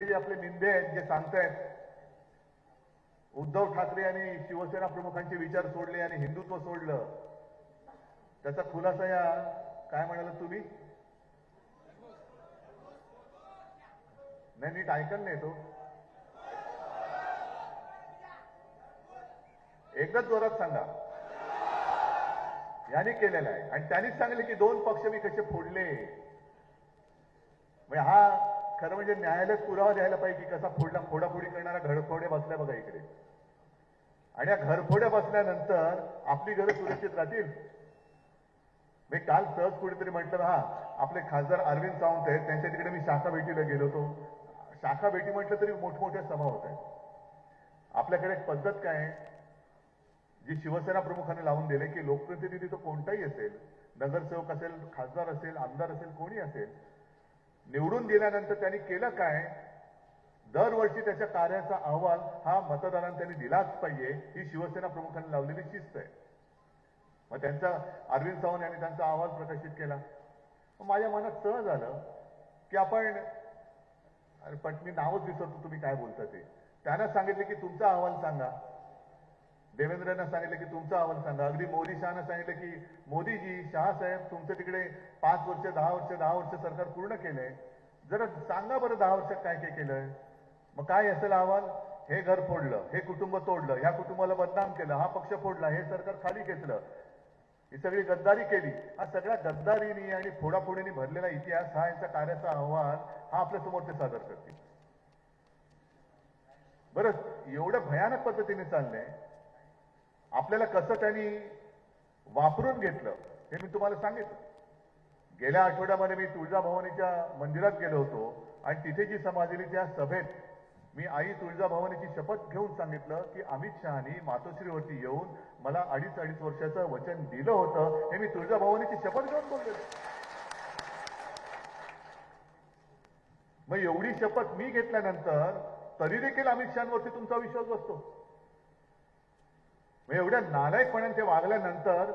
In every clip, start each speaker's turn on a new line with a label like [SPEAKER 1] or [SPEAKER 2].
[SPEAKER 1] जे आपले निंदे आहेत जे सांगतायत उद्धव ठाकरे आणि शिवसेना प्रमुखांचे विचार सोडले आणि हिंदुत्व सोडलं, त्याचा खुलासा या काय म्हणालात तुम्ही? नाही, नीट ऐकलं नाही तो. एकच जोरात सांगा. यांनी केलेलं आहे आणि त्यांनीच सांगले की दोन पक्ष मी कसे फोडले. म्हणजे हा खरं म्हणजे न्यायालयात पुरावा द्यायला पाहिजे की कसा फोडला. फोडाफोडी करणारा घरफोडे बसल्या बघा इकडे, आणि या घरफोड्या बसल्यानंतर आपली घरं सुरक्षित राहतील. मी काल सहज कुठेतरी म्हटलं, हा आपले खासदार अरविंद सावंत आहेत, त्यांच्या तिकडे मी शाखा भेटीला गेलो होतो. शाखा भेटी म्हटलं तरी मोठमोठ्या सभा होत आहेत. आपल्याकडे एक पद्धत काय आहे जी शिवसेना प्रमुखांनी लावून दिले की लोकप्रतिनिधी तो कोणताही असेल, नगरसेवक असेल, खासदार असेल, आमदार असेल, कोणी असेल, निवडून दिल्यानंतर त्यांनी केलं काय, दरवर्षी त्याच्या कार्याचा अहवाल हा मतदारांना त्यांनी दिलाच पाहिजे. ही शिवसेना प्रमुखांनी लावलेली शिस्त आहे. मग त्यांचा अरविंद सावंत यांनी त्यांचा अहवाल प्रकाशित केला. माझ्या मनात सहज आलं की आपण, पण मी नावच विसरतो तुम्ही काय बोलता ते. त्यांना सांगितले की तुमचा अहवाल सांगा, देवेंद्रना सांगितलं की तुमचा अहवाल सांगा, अगदी मोदी शहाना सांगितलं की मोदीजी, शहासाहेब तुमचं तिकडे 5 वर्ष 10 वर्ष सरकार पूर्ण केलंय, जरा सांगा बरं 10 वर्षात काय काय केलंय. मग काय असेल अहवाल? हे घर फोडलं, हे कुटुंब तोडलं, ह्या कुटुंबाला बदनाम केलं, हा पक्ष फोडला, हे सरकार खाली घेतलं, ही सगळी गद्दारी केली. हा सगळ्या गद्दारीनी आणि फोडाफोडीने भरलेला इतिहास, हा यांचा कार्याचा अहवाल हा आपल्या समोर ते सादर करतील. बरं, एवढं भयानक पद्धतीने चाललंय. आपल्याला कसं त्यांनी वापरून घेतलं हे मी तुम्हाला सांगितलं. गेल्या आठवड्यामध्ये मी तुळजाभवानीच्या मंदिरात गेलो होतो आणि तिथे जी समाजली त्या सभेत मी आई तुळजाभवानीची शपथ घेऊन सांगितलं की अमित शहानी मातोश्रीवरती येऊन मला 2.5 वर्षाचं वचन दिलं होतं. हे मी तुळजाभवानीची शपथ घेऊन बोललो. मग एवढी शपथ मी घेतल्यानंतर तरी देखील अमित शहांवरती तुमचा विश्वास बसतो. मग एवढ्या नालायकपणाने ते वागल्यानंतर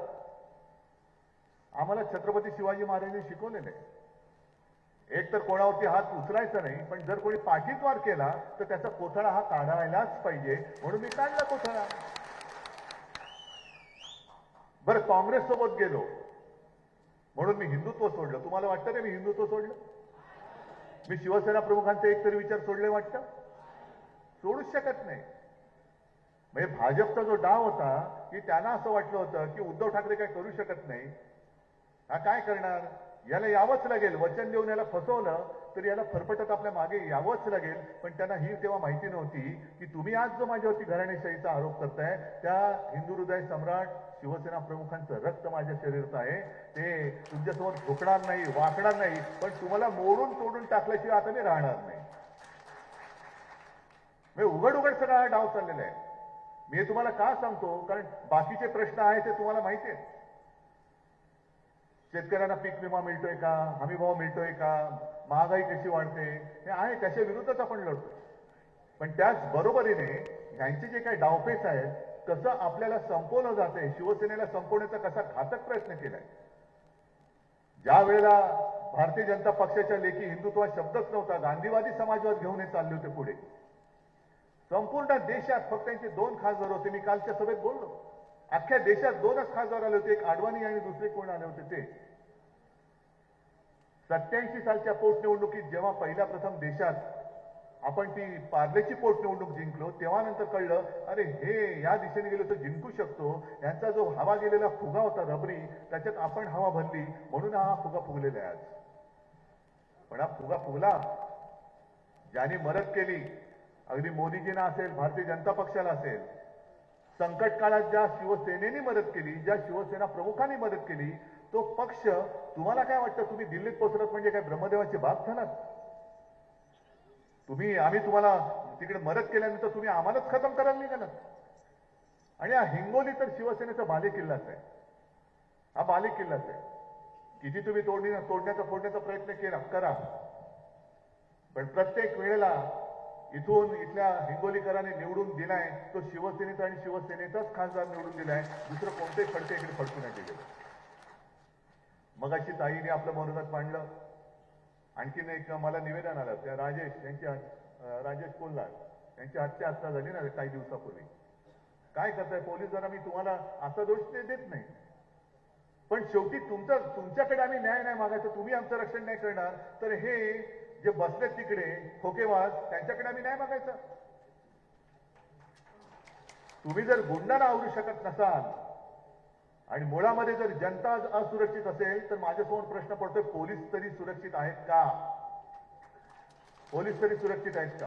[SPEAKER 1] आम्हाला छत्रपती शिवाजी महाराजांनी शिकवलेलं आहे, एक तर कोणावरती हात उचलायचा नाही, पण जर कोणी पाठीतवार केला तर त्याचा कोथळा हा काढायलाच पाहिजे. म्हणून मी काढला कोथळा. बरं, काँग्रेस सोबत गेलो म्हणून मी हिंदुत्व सोडलं. तुम्हाला वाटतं ना मी हिंदुत्व सोडलं? मी शिवसेना प्रमुखांचे एकतरी विचार सोडले वाटतं? सोडूच शकत नाही. म्हणजे भाजपचा जो डाव होता की त्यांना असं वाटलं होतं की उद्धव ठाकरे काय करू शकत नाही, हा काय करणार, याला यावंच लागेल. वचन देऊन याला फसवलं तर याला फरफटत आपल्या मागे यावंच लागेल. पण त्यांना ही तेव्हा माहिती नव्हती की तुम्ही आज जो माझ्यावरती घराणेशाहीचा आरोप करताय त्या हिंदू हृदय सम्राट शिवसेना प्रमुखांचं रक्त माझ्या शरीरात आहे. ते तुमच्यासोबत झुकणार नाही, वाकणार नाही, पण तुम्हाला मोडून तोडून टाकल्याशिवाय आता मी राहणार नाही. मी उघड उघड सगळा हा डाव चाललेला आहे. मी हे तुम्हाला का सांगतो, कारण बाकीचे प्रश्न आहेत ते तुम्हाला माहिती आहे. शेतकऱ्यांना पीक विमा मिळतोय का, हमी भाव मिळतोय का, महागाई कशी वाढते, हे आहे, त्याच्या विरोधात आपण लढतो. पण त्याच बरोबरीने यांचे जे काही डावपेच आहेत, कसं आपल्याला संपवलं जाते, शिवसेनेला संपवण्याचा कसा घातक प्रयत्न केलाय. ज्या वेळेला भारतीय जनता पक्षाच्या लेखी हिंदुत्वात शब्दच नव्हता, गांधीवादी समाजवाद घेऊन हे चालले होते पुढे. संपूर्ण देशात फक्त त्यांचे 2 खासदार होते. मी कालच्या सभेत बोललो, अख्ख्या देशात 2च खासदार आले होते, एक आडवाणी आणि दुसरे कोण आले होते ते. 87 सालच्या पोटनिवडणुकीत जेव्हा पहिल्या प्रथम देशात आपण ती पार्लेची पोटनिवडणूक जिंकलो, तेव्हा नंतर कळलं, अरे हे या दिशेने गेलो तर जिंकू शकतो. यांचा जो हवा गेलेला फुगा होता रबरी, त्याच्यात आपण हवा भरली म्हणून हा फुगा फुगलेला आहे आज. पण हा फुगा फुगला ज्यांनी मदत केली, अगदी मोदीजींना असेल, भारतीय जनता पक्षाला असेल, संकट काळात ज्या शिवसेनेने मदत केली, ज्या शिवसेना प्रमुखांनी मदत केली, तो पक्ष, तुम्हाला काय वाटतं तुम्ही दिल्लीत पोहोचलात म्हणजे काय ब्रह्मदेवाची बाग झालात? आम्ही तुम्हाला तिकडे मदत केल्यानंतर तुम्ही आम्हालाच खतम करायला निघालात. आणि हा हिंगोली तर शिवसेनेचा बालेकिल्लाच आहे. हा बालेकिल्लाच आहे. किती तुम्ही फोडण्याचा प्रयत्न केला करा, पण प्रत्येक वेळेला इथल्या हिंगोलीकरांनी निवडून दिलाय तो शिवसेनेचा आणि शिवसेनेचाच खासदार निवडून दिलाय. दुसरं कोणतेही फडके इकडे फडकू नाही दिले. मगाशी ताईने आपलं मनोगत मांडलं. आणखीन एक मला निवेदन आलं, त्या राजेश यांच्या राजेश कोल्हार यांची हत्या झाली ना काही दिवसापूर्वी. काय करताय पोलीस? जरा मी तुम्हाला असा दोष देत नाही, पण शेवटी तुमच्याकडे आम्ही न्याय नाही मागायचं, तुम्ही आमचं रक्षण नाही करणार, तर हे जे बसलेत तिकडे खोकेवाज त्यांच्याकडे आम्ही न्याय मागायचा? तुम्ही जर गुंडांना आवरू शकत नसाल आणि मुळामध्ये जर जनता असुरक्षित असेल तर माझ्यासमोर प्रश्न पडतोय, पोलीस तरी सुरक्षित आहेत का? पोलीस तरी सुरक्षित आहेत का?